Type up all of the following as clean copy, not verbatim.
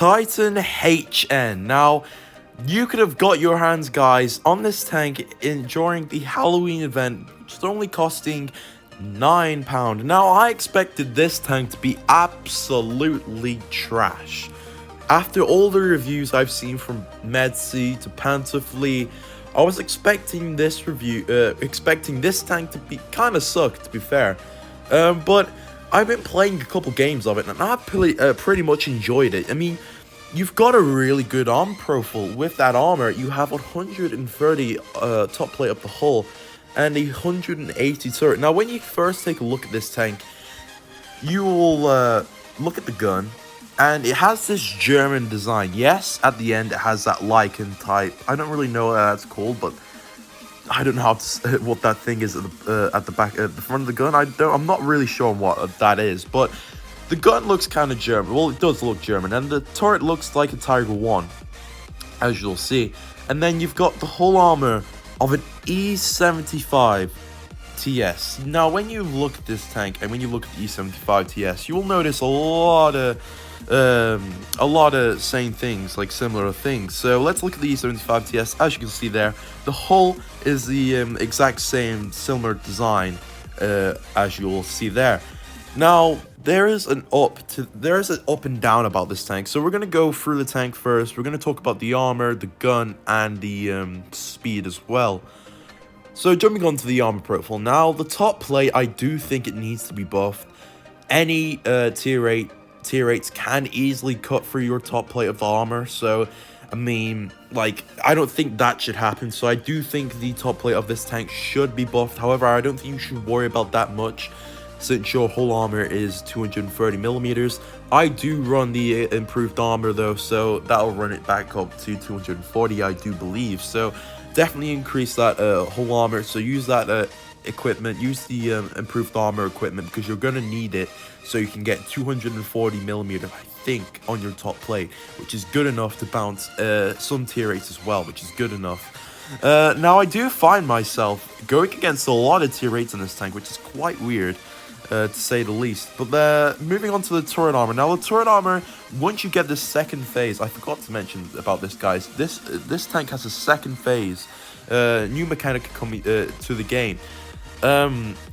Titan HN. Now, you could have got your hands, guys, on this tank during the Halloween event, just only costing £9. Now, I expected this tank to be absolutely trash. After all the reviews I've seen from Medsi to Pantoflee, I was expecting this tank to be kind of suck, to be fair. But I've been playing a couple games of it, and I've pretty much enjoyed it. I mean, you've got a really good arm profile. With that armor, you have 130 top plate up the hull, and 180 turret. Now, when you first take a look at this tank, you will look at the gun, and it has this German design. Yes, at the end it has that lichen type. I don't really know what that's called, but I don't know how to, what that thing is at the back, at the front of the gun. I'm not really sure what that is, but the gun looks kind of German. Well, it does look German, and the turret looks like a Tiger 1, as you'll see. And then you've got the whole armor of an E75 TS. Now, when you look at this tank and when you look at the E75 TS, you will notice a lot of same things, like similar things. So let's look at the E75 TS. As you can see there, the hull is the exact same, similar design, as you will see there. Now, there is an up and down about this tank. So we're gonna go through the tank first. We're gonna talk about the armor, the gun, and the speed as well. So jumping onto the armor profile, now the top plate, I do think it needs to be buffed. Any tier 8s can easily cut through your top plate of the armor, so I mean, like, I don't think that should happen. So I do think the top plate of this tank should be buffed. However, I don't think you should worry about that much, since your whole armor is 230mm. I do run the improved armor though, so that'll run it back up to 240, I do believe. So definitely increase that whole armor. So use that equipment, use the improved armor equipment, because you're gonna need it, so you can get 240mm, I think, on your top plate, which is good enough to bounce some tier 8s as well, which is good enough. Now, I do find myself going against a lot of tier 8s in this tank, which is quite weird, to say the least. But moving on to the turret armor. Now, the turret armor, once you get the second phase, I forgot to mention about this, guys. This tank has a second phase, new mechanic coming to the game.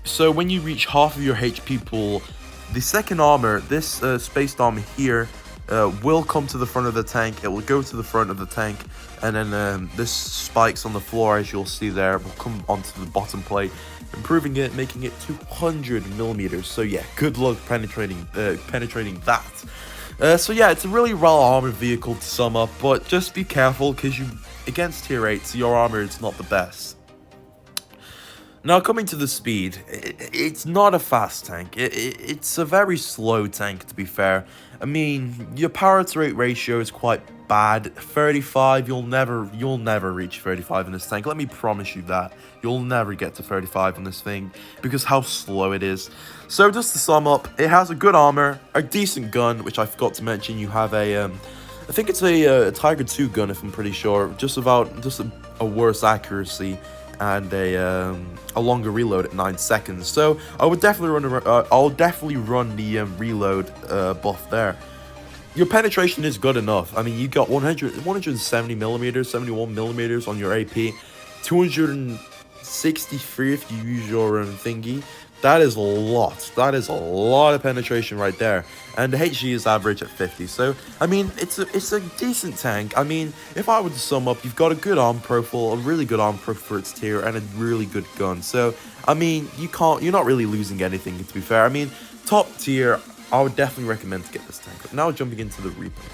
So when you reach half of your HP pool, the second armor, this spaced armor here, will come to the front of the tank. It will go to the front of the tank, and then this spikes on the floor, as you'll see there, will come onto the bottom plate, improving it, making it 200mm. So yeah, good luck penetrating that. So yeah, it's a really well armored vehicle to sum up, but just be careful, because against tier 8s, your armor is not the best. Now, coming to the speed, it's not a fast tank. It's a very slow tank, to be fair. I mean, your power to rate ratio is quite bad. 35, you'll never reach 35 in this tank. Let me promise you that. You'll never get to 35 in this thing, because how slow it is. So just to sum up, it has a good armor, a decent gun, which I forgot to mention. You have a, I think it's a Tiger 2 gun, if I'm pretty sure. Just a worse accuracy, and a longer reload at 9 seconds. So I would definitely run the reload buff there. Your penetration is good enough. I mean, you got 170mm, 71mm on your AP, 263 if you use your thingy. That is a lot. That is a lot of penetration right there. And the HG is average at 50. So, I mean, it's a decent tank. I mean, if I were to sum up, you've got a good arm profile, a really good arm profile for its tier, and a really good gun. So, I mean, you're not really losing anything, to be fair. I mean, top tier, I would definitely recommend to get this tank. But now jumping into the replay.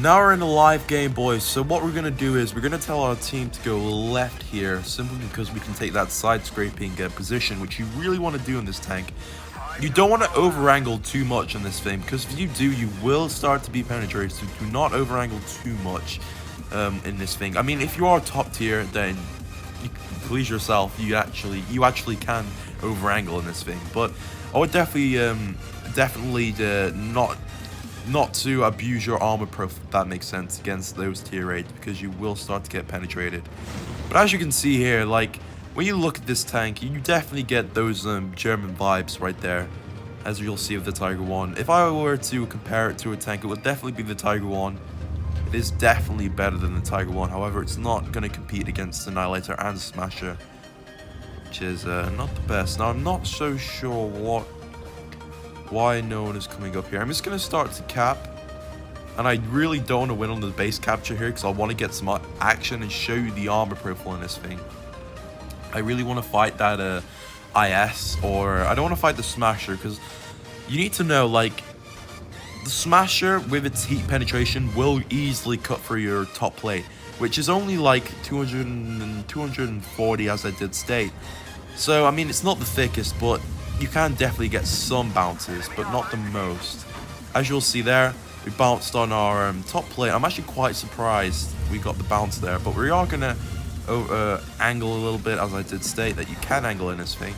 Now we're in a live game, boys. So what we're going to do is we're going to tell our team to go left here, simply because we can take that side scraping position, which you really want to do in this tank. You don't want to over angle too much in this thing, because if you do, you will start to be penetrated. So do not over angle too much in this thing. I mean, if you are top tier, then you please yourself, you actually can over angle in this thing. But I would definitely not to abuse your armor profile, if that makes sense, against those tier 8, because you will start to get penetrated. But as you can see here, like, when you look at this tank, you definitely get those German vibes right there. as you'll see with the Tiger 1. If I were to compare it to a tank, it would definitely be the Tiger 1. It is definitely better than the Tiger 1, however, it's not going to compete against the Annihilator and Smasher, which is not the best. Now, I'm not so sure why no one is coming up here. I'm just going to start to cap, and I really don't want to win on the base capture here because I want to get some action and show you the armor profile in this thing. I really want to fight that IS, or I don't want to fight the Smasher, because you need to know, like, the Smasher with its heat penetration will easily cut through your top plate, which is only like 200 and 240 as I did state. So I mean, it's not the thickest, but you can definitely get some bounces, but not the most. As you'll see there, we bounced on our top plate. I'm actually quite surprised we got the bounce there, but we are gonna angle a little bit, as I did state that you can angle in this thing.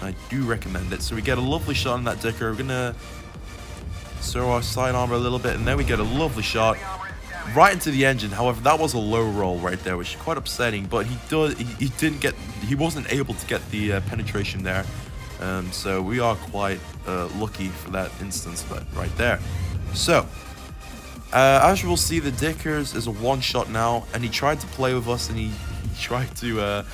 I do recommend it. So we get a lovely shot on that Dicker. We're gonna throw our side armor a little bit, and then we get a lovely shot right into the engine. However, that was a low roll right there, which is quite upsetting, but he wasn't able to get the penetration there. So we are quite lucky for that instance right there. So as you will see, the Dickers is a one-shot now, and he tried to play with us, and he tried to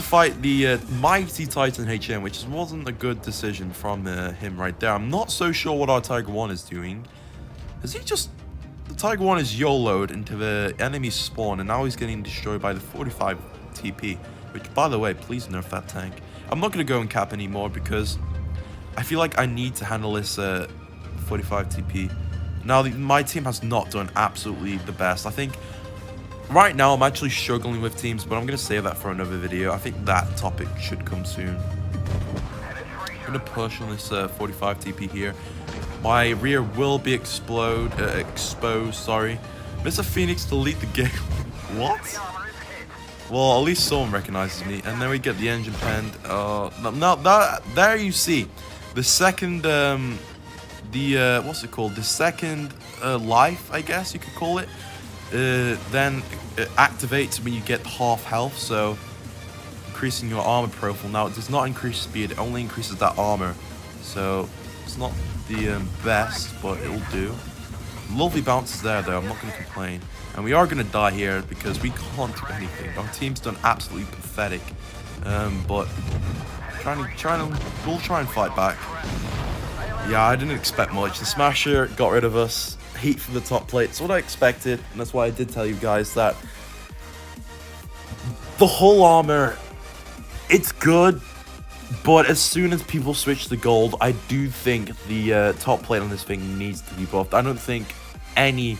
fight the mighty Titan HM, which wasn't a good decision from him right there. I'm not so sure what our Tiger 1 is doing. The Tiger 1 is YOLO'd into the enemy spawn, and now he's getting destroyed by the 45 TP, which, by the way, please nerf that tank. I'm not going to go and cap anymore because I feel like I need to handle this 45 TP. Now, my team has not done absolutely the best. I think right now I'm actually struggling with teams, but I'm going to save that for another video. I think that topic should come soon. I'm going to push on this 45 TP here. My rear will be exposed, sorry. Mr. Phoenix, delete the game. What? Well, at least someone recognizes me. And then we get the engine penned. Now, there you see. The second, what's it called? The second life, I guess you could call it. Then it activates when you get half health, so increasing your armor profile. Now, it does not increase speed, it only increases that armor. So, it's not the best, but it will do. Lovely bounces there, though. I'm not going to complain. And we are going to die here because we can't do anything. Our team's done absolutely pathetic. But we'll try and fight back. Yeah, I didn't expect much. The Smasher got rid of us. Heat from the top plate. It's what I expected, and that's why I did tell you guys that the whole armor, it's good. But as soon as people switch to gold, I do think the top plate on this thing needs to be buffed. I don't think any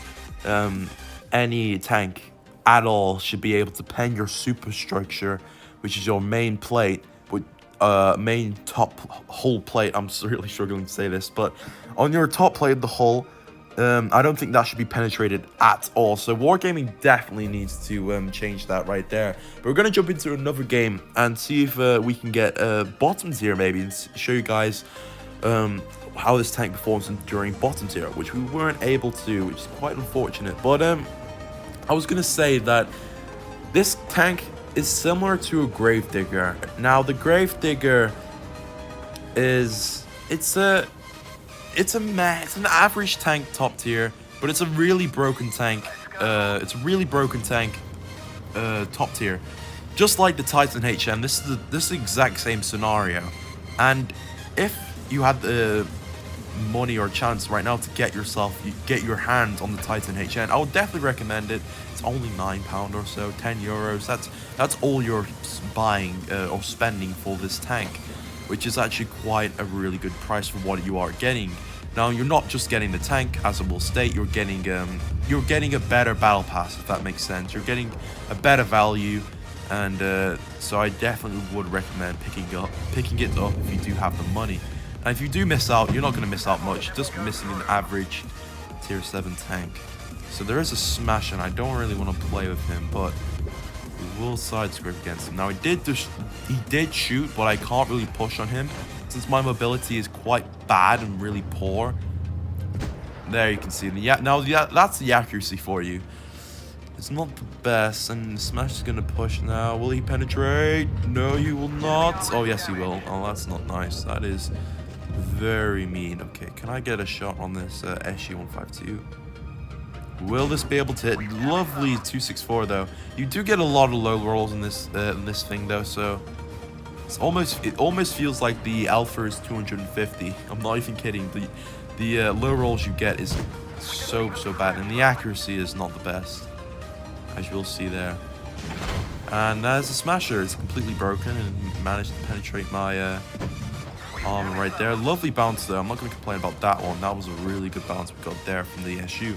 tank at all should be able to pen your superstructure, which is your main plate, with main top hull plate. I'm really struggling to say this, but on your top plate, the hull, I don't think that should be penetrated at all. So Wargaming definitely needs to change that right there. But we're going to jump into another game and see if we can get bottom tier maybe, and show you guys how this tank performs during bottom tier, which we weren't able to, which is quite unfortunate. But I was going to say that this tank is similar to a Gravedigger. Now, the Gravedigger is, it's an average tank top tier, but it's a really broken tank. Top tier. Just like the Titan HM, this is the exact same scenario. And if you had the money or chance right now to get your hands on the Titan HM, I would definitely recommend it. It's only £9 or so, €10. That's all you're buying or spending for this tank, which is actually quite a really good price for what you are getting. Now, you're not just getting the tank, as I will state, you're getting a better battle pass, if that makes sense. You're getting a better value, and so I definitely would recommend picking it up if you do have the money. And if you do miss out, you're not going to miss out much, just missing an average tier 7 tank. So there is a Smash, and I don't really want to play with him, but we will side script against him. Now, he did shoot, but I can't really push on him since my mobility is quite bad and really poor. There you can see that's the accuracy for you. It's not the best, and Smash is gonna push now. Will he penetrate? No, he will not. Oh yes, he will. Oh, that's not nice. That is Very mean. Okay, can I get a shot on this SU-152? Will this be able to hit? Lovely 264 though. You do get a lot of low rolls in this thing though, so it almost feels like the alpha is 250. I'm not even kidding. The low rolls you get is so bad, and the accuracy is not the best, as you'll see there. And as a smasher, it's completely broken and managed to penetrate my armor right there. Lovely bounce though. I'm not going to complain about that one. That was a really good bounce we got there from the SU.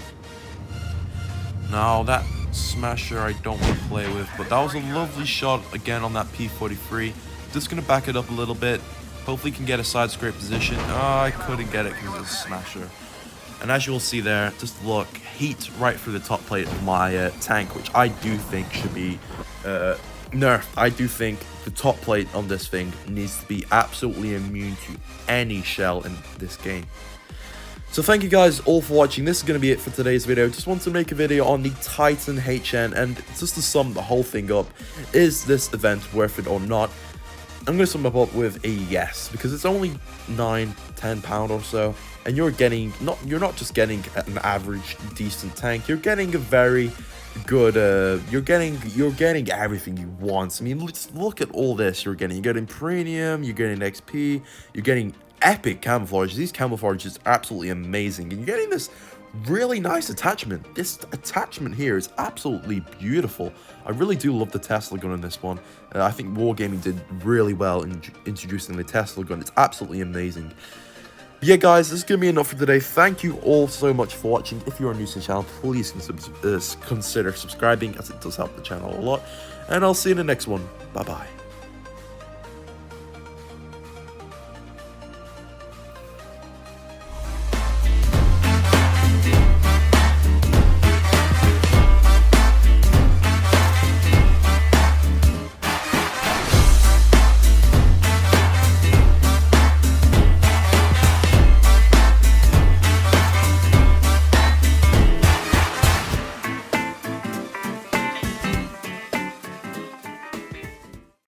Now that smasher I don't want to play with, but that was a lovely shot again on that P43. Just going to back it up a little bit. Hopefully can get a side scrape position. Oh, I couldn't get it because it was a smasher. And as you will see there, just look, heat right through the top plate of my tank, which I do think should be nerfed. I do think the top plate on this thing needs to be absolutely immune to any shell in this game. So thank you guys all for watching. This is going to be it for today's video. Just wanted to make a video on the Titan HN, and just to sum the whole thing up, is this event worth it or not? I'm going to sum it up with a yes, because it's only £9–10 or so, and you're not just getting an average decent tank, you're getting a very good you're getting everything you want. I mean, let's look at all this you're getting premium, you're getting XP, you're getting epic camouflage. These camouflages are absolutely amazing, and you're getting this really nice attachment. This attachment here is absolutely beautiful. I really do love the Tesla gun in this one. I think Wargaming did really well in introducing the Tesla gun. It's absolutely amazing. Yeah, guys, this is going to be enough for today. Thank you all so much for watching. If you are new to the channel, please consider subscribing, as it does help the channel a lot. And I'll see you in the next one. Bye-bye.